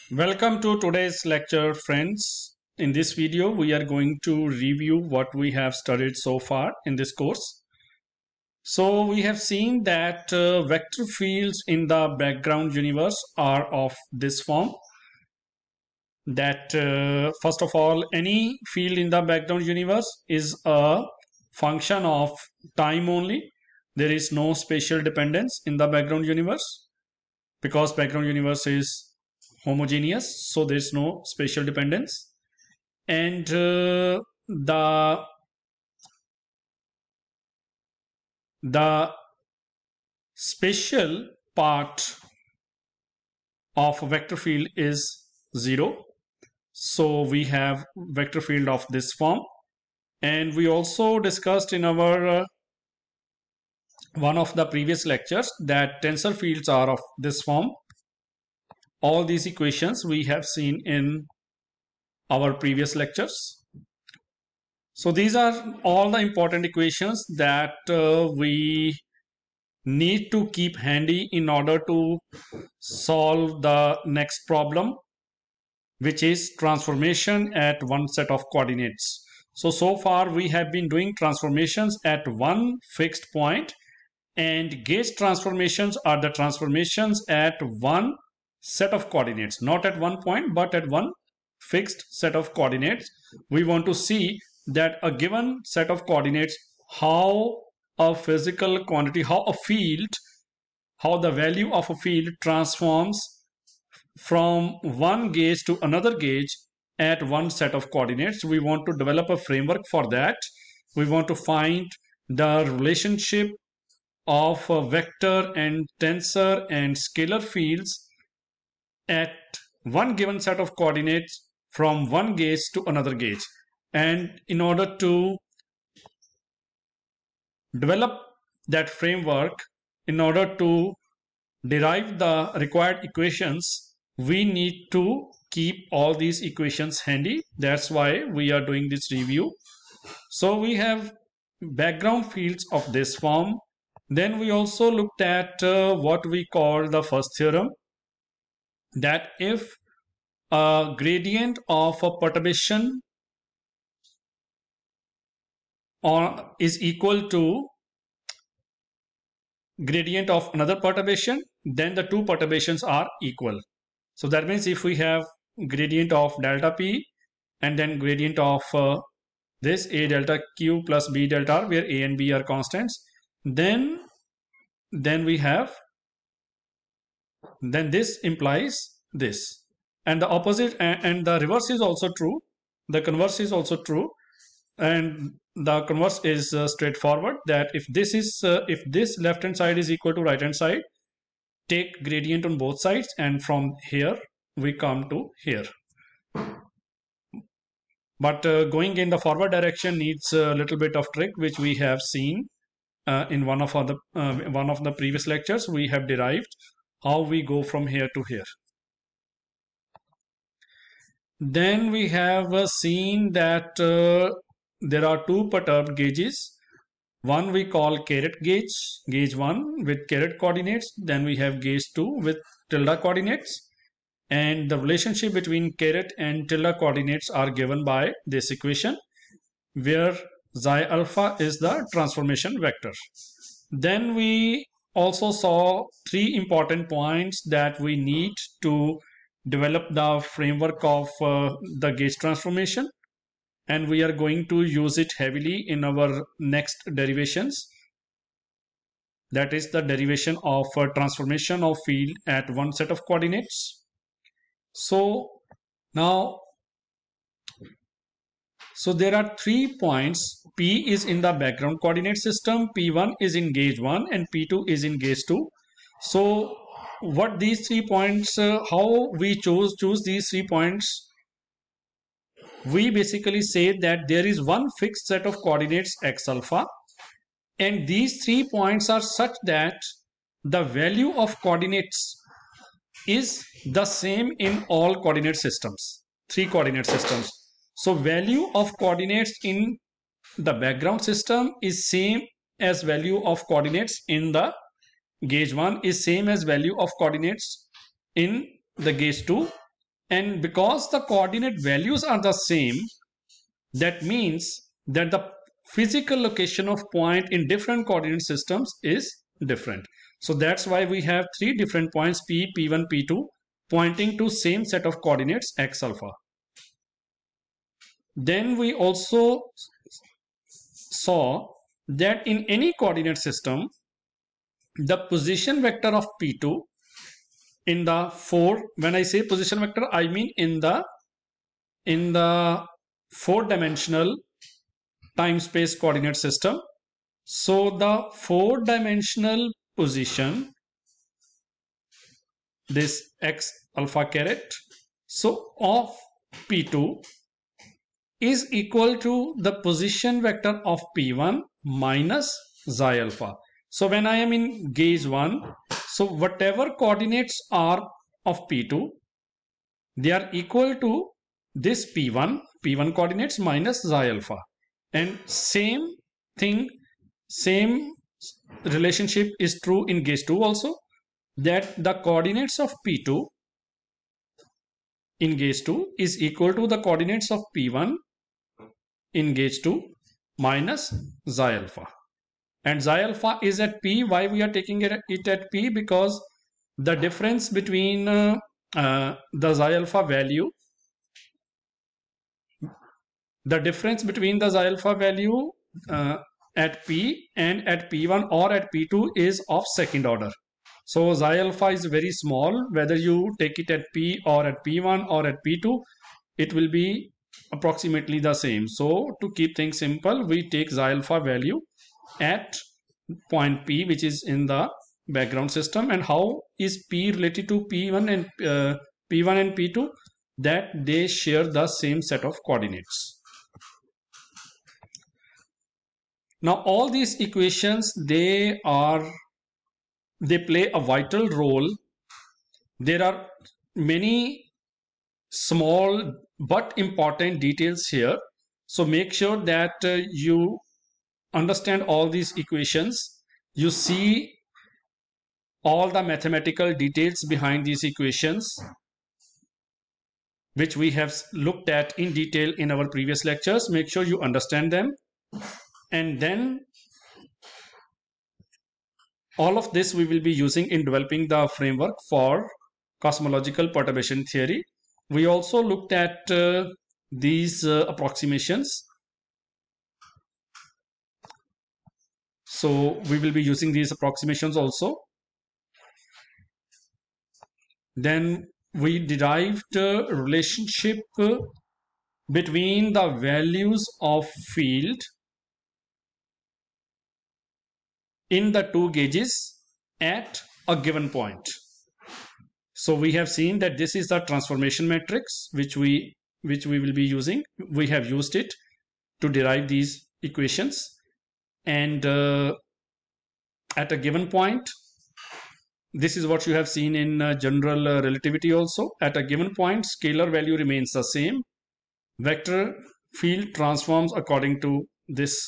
Welcome to today's lecture, friends. In this video, we are going to review what we have studied so far in this course. So we have seen that vector fields in the background universe are of this form. That first of all, any field in the background universe is a function of time only. There is no spatial dependence in the background universe because background universe is homogeneous, so there's no spatial dependence. And the spatial part of a vector field is 0. So we have vector field of this form. And we also discussed in our one of the previous lectures that tensor fields are of this form. All these equations we have seen in our previous lectures. So these are all the important equations that we need to keep handy in order to solve the next problem, which is transformation at one set of coordinates. So far we have been doing transformations at one fixed point, and gauge transformations are the transformations at one set of coordinates, not at one point but at one fixed set of coordinates. We want to see that a given set of coordinates, how a physical quantity, how the value of a field transforms from one gauge to another gauge at one set of coordinates. We want to develop a framework for that. We want to find the relationship of a vector and tensor and scalar fields at one given set of coordinates from one gauge to another gauge. And in order to develop that framework, in order to derive the required equations, we need to keep all these equations handy. That's why we are doing this review. So we have background fields of this form. Then we also looked at what we call the first theorem, that if a gradient of a perturbation is equal to gradient of another perturbation, then the two perturbations are equal. So that means if we have gradient of delta p and then gradient of this a delta q plus b delta r, where a and b are constants, then this implies this, and the opposite and the reverse is also true. The converse is also true, and the converse is straightforward, that if this left hand side is equal to right hand side, take gradient on both sides, and from here we come to here. But going in the forward direction needs a little bit of trick, which we have seen in one of the previous lectures. We have derived how we go from here to here. Then we have seen that there are two perturbed gauges. One we call caret gauge, gauge 1 with caret coordinates. Then we have gauge 2 with tilde coordinates. And the relationship between caret and tilde coordinates are given by this equation, where xi alpha is the transformation vector. Then we also saw three important points that we need to develop the framework of the gauge transformation, and we are going to use it heavily in our next derivations. That is the derivation of transformation of field at one set of coordinates. So now, there are 3 points. P is in the background coordinate system, P1 is in gauge 1, and P2 is in gauge 2. So what these 3 points, how we choose these 3 points? We basically say that there is one fixed set of coordinates x alpha, and these 3 points are such that the value of coordinates is the same in all coordinate systems, 3 coordinate systems. So value of coordinates in the background system is same as value of coordinates in the gauge 1 is same as value of coordinates in the gauge 2, And because the coordinate values are the same, that means that the physical location of point in different coordinate systems is different. So that's why we have three different points P, P1, P2 pointing to same set of coordinates x alpha. Then we also saw that in any coordinate system, the position vector of P2 in the when I say position vector, I mean in the four-dimensional time-space coordinate system. So the four-dimensional position, this x alpha caret, so of P2 is equal to the position vector of P1 minus xi alpha. So when I am in gauge 1, so whatever coordinates are of P2, they are equal to this P1 coordinates minus xi alpha. And same thing, same relationship is true in gauge 2 also, that the coordinates of P2 in gauge 2 is equal to the coordinates of P1 in gauge 2 minus xi alpha. And xi alpha is at P. Why we are taking it at P? Because the difference between the xi alpha value, at P and at P1 or at P2 is of second order. So xi alpha is very small. Whether you take it at P or at P1 or at P2, it will be approximately the same. So to keep things simple, we take xi alpha value at point P, which is in the background system. And how is P related to P1 and P2? That they share the same set of coordinates. Now all these equations, they play a vital role. There are many small but important details here. So make sure that you understand all these equations. You see all the mathematical details behind these equations, which we have looked at in detail in our previous lectures. Make sure you understand them. And then all of this we will be using in developing the framework for cosmological perturbation theory. We also looked at these approximations. So we will be using these approximations also. Then we derived a relationship between the values of field in the two gauges at a given point. So we have seen that this is the transformation matrix which we will be using. We have used it to derive these equations. And at a given point, this is what you have seen in general relativity also. At a given point, scalar value remains the same. Vector field transforms according to this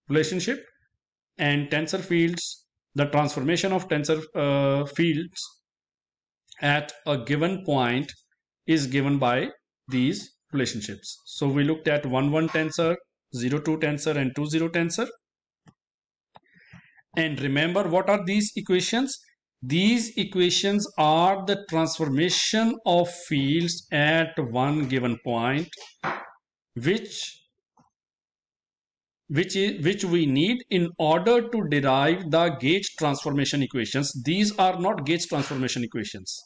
relationship. And tensor fields, the transformation of tensor fields at a given point is given by these relationships. So we looked at 1,1 tensor, 0,2 tensor, and 2,0 tensor. And remember, what are these equations? These equations are the transformation of fields at one given point, which we need in order to derive the gauge transformation equations. These are not gauge transformation equations.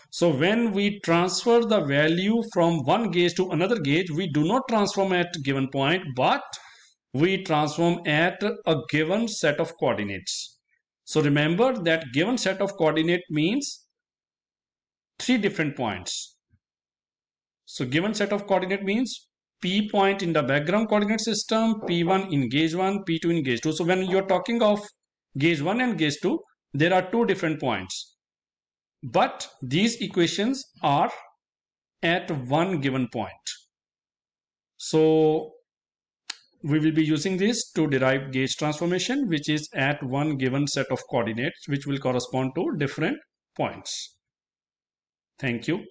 So when we transfer the value from one gauge to another gauge, we do not transform at given point, but we transform at a given set of coordinates. So remember that given set of coordinate means three different points. So given set of coordinate means P point in the background coordinate system, P1 in gauge 1, P2 in gauge 2. So when you're talking of gauge 1 and gauge 2, there are two different points. But these equations are at one given point. So we will be using this to derive gauge transformation, which is at one given set of coordinates, which will correspond to different points. Thank you.